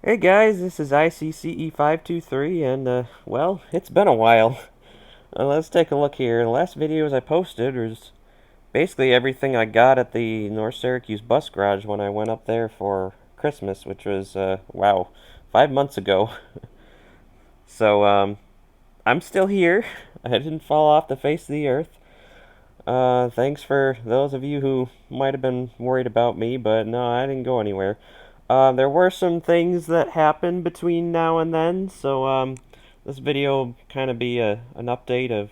Hey guys, this is ICCE523, and well, it's been a while. Let's take a look here. The last videos I posted was basically everything I got at the North Syracuse bus garage when I went up there for Christmas, which was, wow, 5 months ago. So, I'm still here. I didn't fall off the face of the earth. Thanks for those of you who might have been worried about me, but no, I didn't go anywhere. There were some things that happened between now and then, so this video will kind of be an update of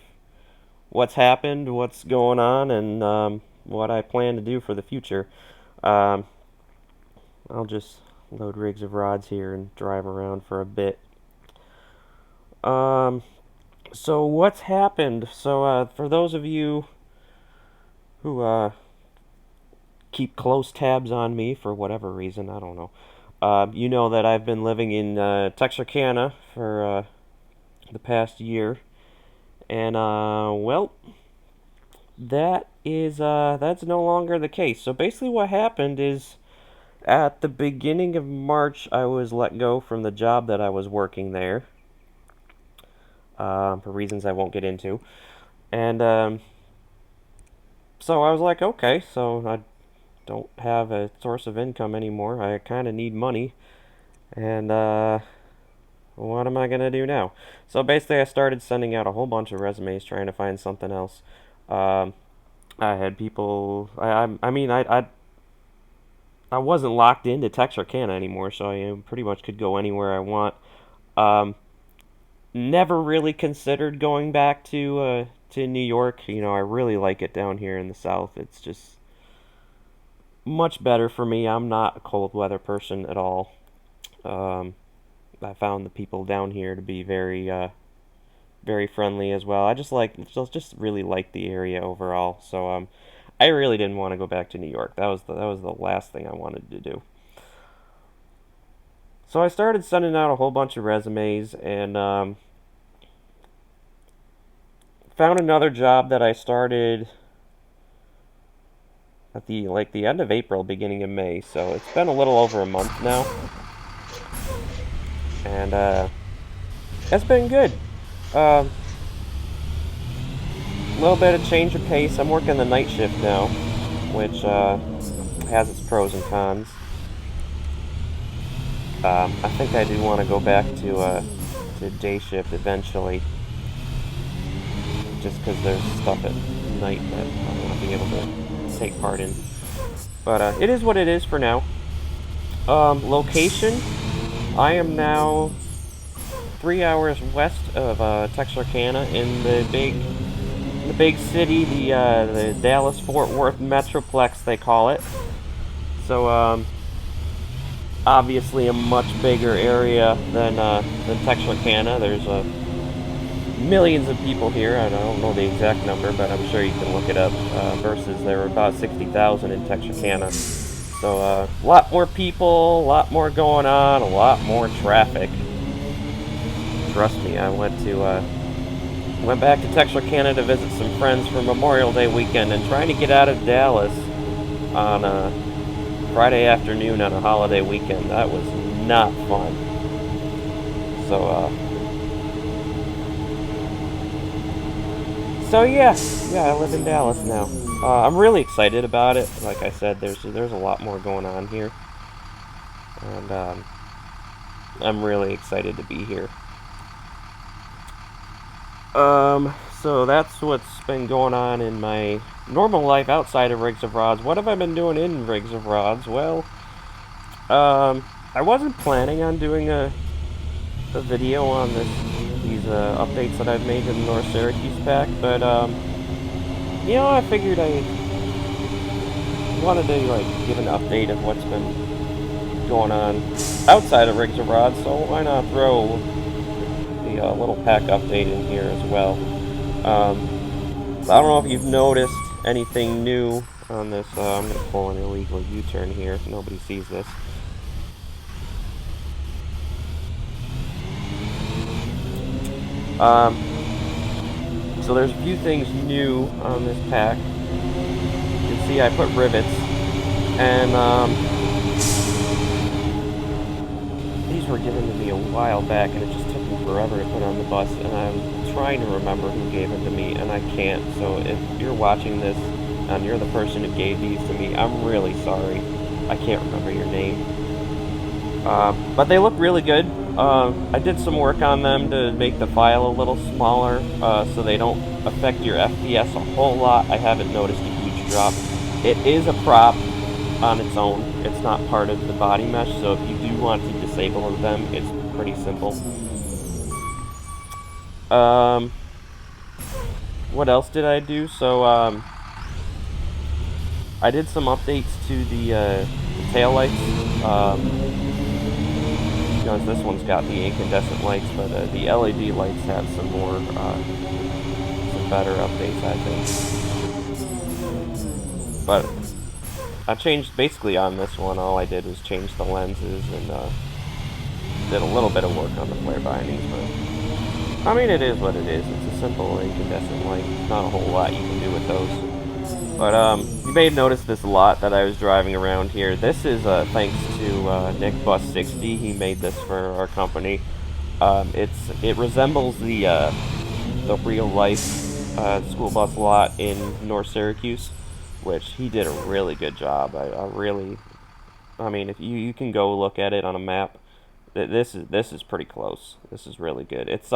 what's happened, what's going on, and what I plan to do for the future. Um, I'll just load rigs of rods here and drive around for a bit. Um, so what's happened? So for those of you who keep close tabs on me for whatever reason, I don't know. You know that I've been living in Texarkana for the past year, and well, that's no longer the case. So basically, what happened is at the beginning of March, I was let go from the job that I was working there for reasons I won't get into, and so I was like, okay, so I don't have a source of income anymore. I kind of need money, and what am I gonna do now? So basically, I started sending out a whole bunch of resumes trying to find something else. Um, I had people. I mean, I wasn't locked into Texarkana anymore, so I pretty much could go anywhere I want. Um, Never really considered going back to New York. You know, I really like it down here in the South. It's just much better for me. I'm not a cold weather person at all. Um, I found the people down here to be very friendly as well. I just really like the area overall. So I really didn't want to go back to New York. That was the last thing I wanted to do. So I started sending out a whole bunch of resumes and found another job that I started at the end of April, beginning of May. So it's been a little over a month now, and it's been good. A little bit of change of pace. I'm working the night shift now, which has its pros and cons. I think I do want to go back to day shift eventually, just because there's stuff at night that I want to be able to take part in. But it is what it is for now. Location: I am now 3 hours west of Texarkana in the big city, the Dallas Fort Worth Metroplex they call it. So obviously a much bigger area than Texarkana. There's millions of people here. I don't know the exact number, but I'm sure you can look it up. Versus there were about 60,000 in Texarkana. So a lot more people, a lot more going on, a lot more traffic. Trust me, I went back to Texarkana to visit some friends for Memorial Day weekend, and trying to get out of Dallas on a Friday afternoon on a holiday weekend, that was not fun. So yeah, I live in Dallas now. I'm really excited about it. Like I said, there's a lot more going on here, and I'm really excited to be here. So that's what's been going on in my normal life outside of Rigs of Rods. What have I been doing in Rigs of Rods? Well, I wasn't planning on doing a video on these updates that I've made to the North Syracuse pack, but I figured I wanted to give an update of what's been going on outside of Rigs of Rods. So why not throw the little pack update in here as well? I don't know if you've noticed anything new on this. I'm going to pull an illegal U-turn here if nobody sees this. So there's a few things new on this pack. You can see I put rivets, and these were given to me a while back, and it just took me forever to put on the bus, and I'm trying to remember who gave them to me, and I can't. So if you're watching this, and you're the person who gave these to me, I'm really sorry. I can't remember your name. But they look really good. I did some work on them to make the file a little smaller, so they don't affect your FPS a whole lot. I haven't noticed a huge drop. It is a prop on its own. It's not part of the body mesh, so if you do want to disable them, it's pretty simple. What else did I do? So, I did some updates to the tail lights. Because this one's got the incandescent lights, but the LED lights have some more, some better updates, I think. But I changed, basically on this one, all I did was change the lenses and did a little bit of work on the flare bindings, but I mean, it is what it is. It's a simple incandescent light. Not a whole lot you can do with those. But you may have noticed this a lot that I was driving around here. This is thanks to Nick Bus 60. He made this for our company. It resembles the real life school bus lot in North Syracuse, which he did a really good job. I mean, if you can go look at it on a map, this is pretty close. This is really good. It's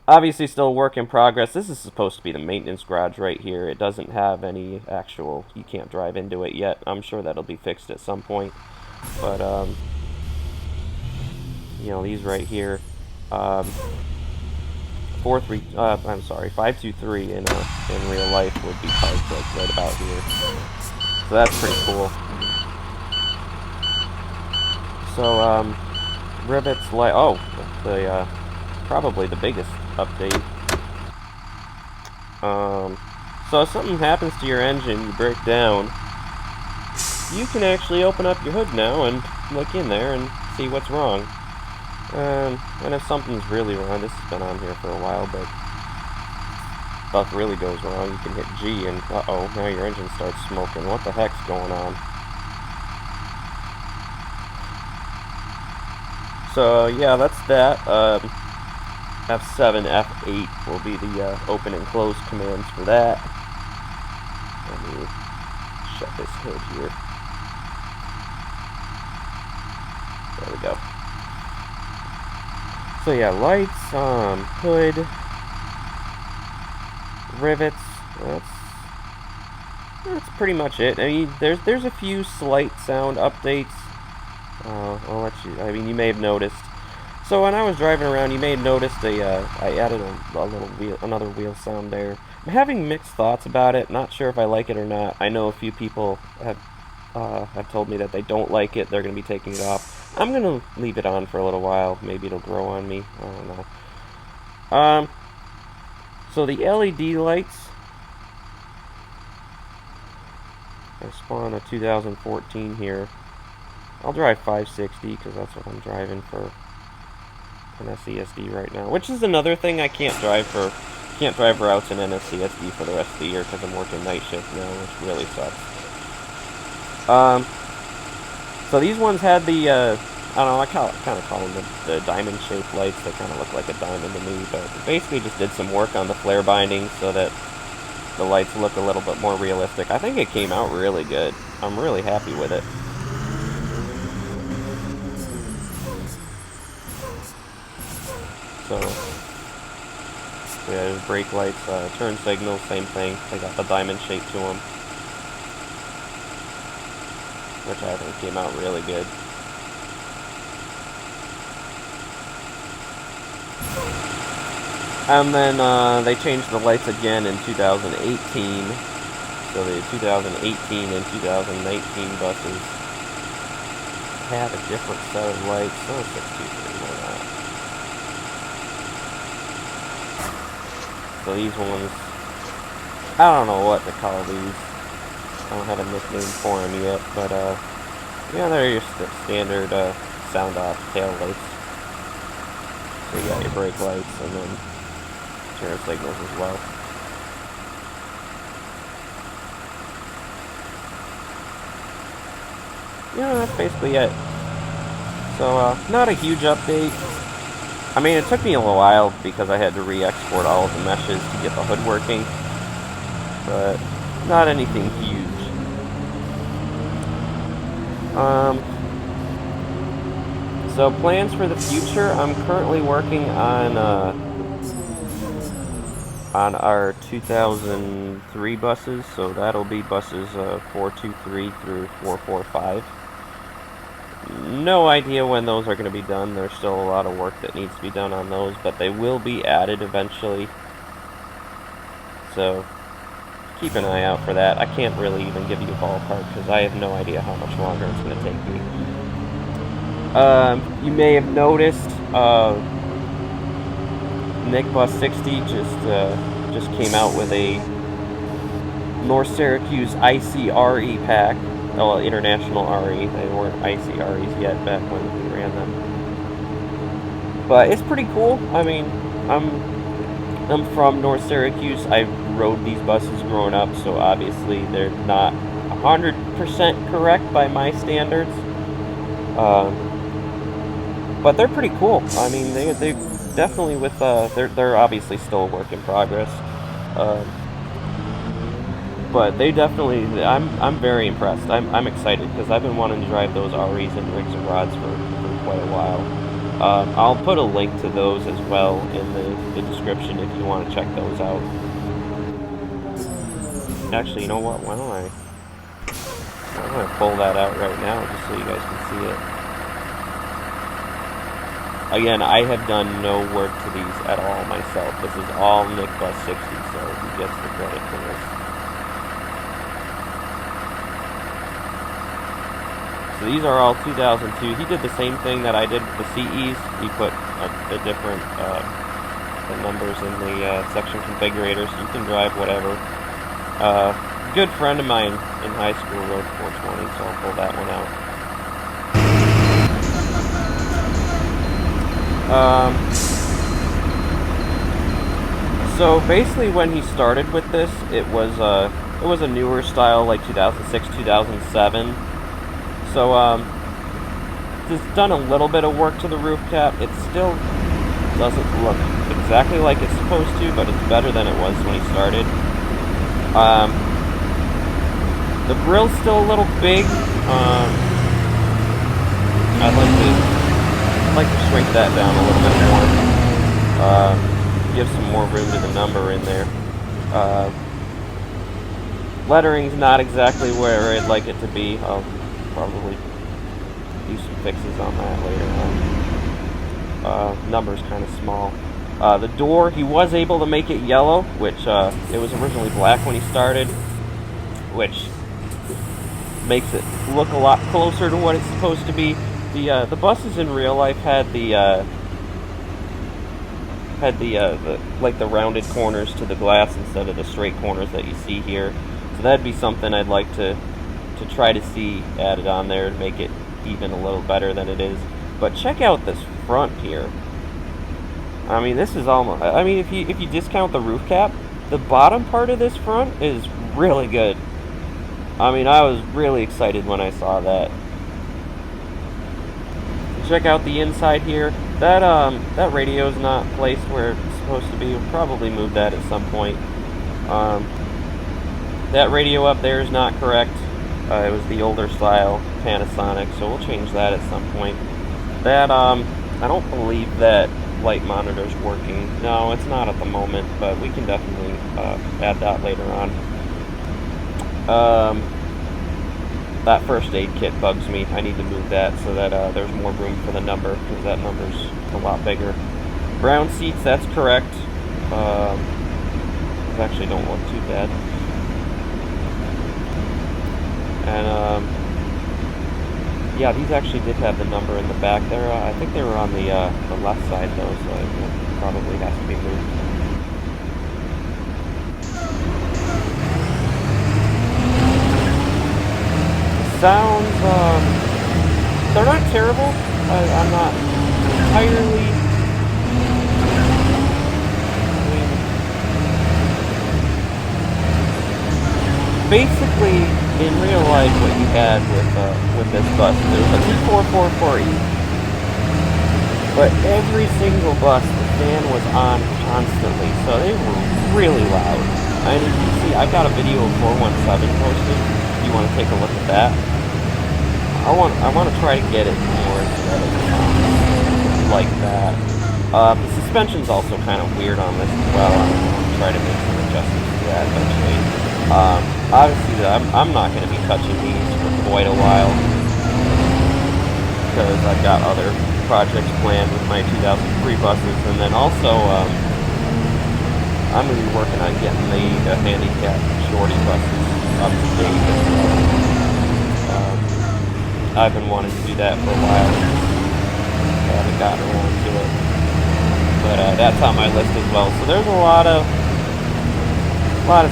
obviously still a work in progress. This is supposed to be the maintenance garage right here. It doesn't have any actual, you can't drive into it yet. I'm sure that'll be fixed at some point. But, you know, these right here, 523 in real life would be parked like right about here. So that's pretty cool. So, rivets, probably the biggest update. So if something happens to your engine, you break down, you can actually open up your hood now and look in there and see what's wrong. And if something's really wrong, this has been on here for a while, but stuff really goes wrong, you can hit G and uh-oh, now your engine starts smoking. What the heck's going on? So yeah, that's that. F7, F8 will be the open and close commands for that. Let me shut this hood here. There we go. So yeah, lights, hood, rivets. That's pretty much it. I mean, there's a few slight sound updates. I'll let you. I mean, you may have noticed. So when I was driving around, you may have noticed I added another wheel sound there. I'm having mixed thoughts about it. Not sure if I like it or not. I know a few people have told me that they don't like it. They're going to be taking it off. I'm going to leave it on for a little while. Maybe it'll grow on me. I don't know. So the LED lights. I spawn a 2014 here. I'll drive 560 because that's what I'm driving for an SCSD right now, which is another thing I can't drive routes in NSCSD for the rest of the year because I'm working night shift now, which really sucks. So these ones had the I don't know, I kind of call them the diamond shaped lights. They kind of look like a diamond to me, but basically just did some work on the flare binding so that the lights look a little bit more realistic. I think it came out really good. I'm really happy with it. So yeah, there's brake lights, turn signals, same thing. They got the diamond shape to them, which I think came out really good. And then they changed the lights again in 2018. So the 2018 and 2019 buses had a different set of lights. Oh, 623, why not? So these ones, I don't know what to call these. I don't have a nickname for them yet, but yeah, they're your standard sound off tail lights. So you got your brake lights and then turn signals as well. Yeah, that's basically it. So, not a huge update. I mean, it took me a little while because I had to re-export all of the meshes to get the hood working, but not anything huge. So plans for the future, I'm currently working on our 2003 buses, so that'll be buses 423 through 445. No idea when those are going to be done. There's still a lot of work that needs to be done on those, but they will be added eventually. So keep an eye out for that. I can't really even give you a ballpark because I have no idea how much longer it's going to take me. You may have noticed Nick Bus 60 just came out with a North Syracuse ICRE pack. Oh, well, International RE. They weren't ICREs yet back when we ran them. But it's pretty cool. I mean, I'm from North Syracuse. I rode these buses growing up, so obviously they're not 100% correct by my standards. But they're pretty cool. I mean, they definitely with they're obviously still a work in progress. But they definitely, I'm very impressed. I'm excited because I've been wanting to drive those REs and rigs and rods for quite a while. I'll put a link to those as well in the description if you want to check those out. Actually, you know what? Why don't I pull that out right now just so you guys can see it. Again, I have done no work to these at all myself. This is all Nick Bus 60, so he gets the credit for this. So these are all 2002. He did the same thing that I did with the CEs. He put the different the numbers in the section configurator, so you can drive whatever. A good friend of mine in high school rode 420, so I'll pull that one out. So basically, when he started with this, it was a newer style, like 2006, 2007. So, just done a little bit of work to the roof cap. It still doesn't look exactly like it's supposed to, but it's better than it was when he started. The grill's still a little big. I'd like to shrink that down a little bit more. Give some more room to the number in there. Lettering's not exactly where I'd like it to be. I'll probably do some fixes on that later on. Number's kind of small. The door, he was able to make it yellow, which it was originally black when he started, which makes it look a lot closer to what it's supposed to be. The buses in real life had the like the rounded corners to the glass instead of the straight corners that you see here. So that'd be something I'd like to try to see added on there to make it even a little better than it is. But check out this front here. I mean, this is almost, I mean, if you discount the roof cap, the bottom part of this front is really good. I mean, I was really excited when I saw that. Check out the inside here. That radio's not placed where it's supposed to be. We'll probably move that at some point. That radio up there is not correct. It was the older style Panasonic, so we'll change that at some point. That, I don't believe that light monitor's working. No, it's not at the moment, but we can definitely add that later on. That first aid kit bugs me. I need to move that so that there's more room for the number, because that number's a lot bigger. Brown seats, that's correct. These actually don't look too bad. And yeah, these actually did have the number in the back there. I think they were on the left side though, so it probably has to be moved. Sounds, they're not terrible. I'm not entirely, basically, in real life, what you had with this bus, there was a T444E, But every single bus, the fan was on constantly, so they were really loud. And you can see, I've got a video of 417 posted. If you want to take a look at that. I want to try to get it more so that it sounds like that. The suspension's also kind of weird on this as well. I'm going to try to make some adjustments to that eventually. Obviously, I'm not going to be touching these for quite a while because I've got other projects planned with my 2003 buses, and then also I'm going to be working on getting the handicap shorty buses up to date as well. I've been wanting to do that for a while, and I haven't gotten around to it. But that's on my list as well. So there's a lot of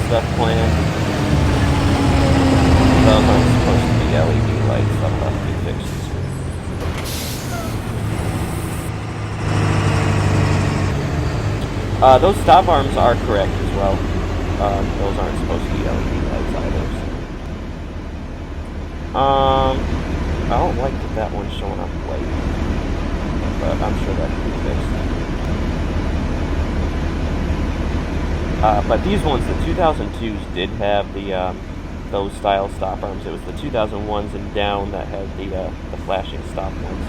stuff planned. Those aren't supposed to be LED lights. That'll have to be fixed this week. Those stop arms are correct as well. Those aren't supposed to be LED lights either. So. I don't like that one's showing up late, but I'm sure that can be fixed. But these ones, the 2002s did have the those style stop arms. It was the 2001s and down that had the flashing stop ones,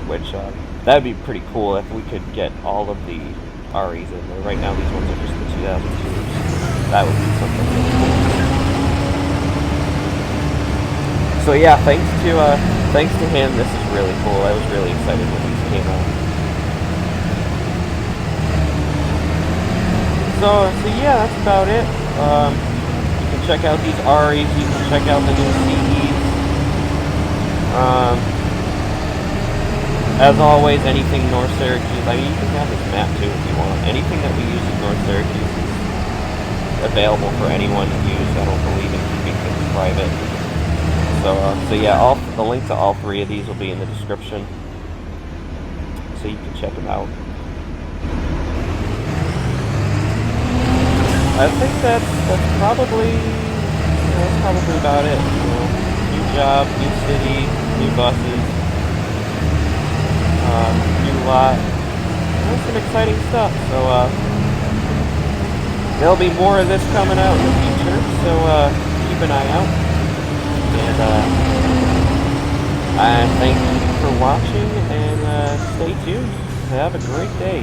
which that would be pretty cool if we could get all of the REs in there. Right now, these ones are just the 2002s. That would be something really cool. So yeah, thanks to him, this is really cool. I was really excited when these came out. So yeah, that's about it. You can check out these REs, you can check out the new CEs. As always, anything North Syracuse, I mean, you can have this map too if you want. Anything that we use in North Syracuse is available for anyone to use. I don't believe in keeping things private. So yeah, the link to all three of these will be in the description, so you can check them out. I think that's probably about it. You know, new job, new city, new buses, new lot. That's some exciting stuff. So there'll be more of this coming out in the future. So keep an eye out. And I thank you for watching, and stay tuned. Have a great day.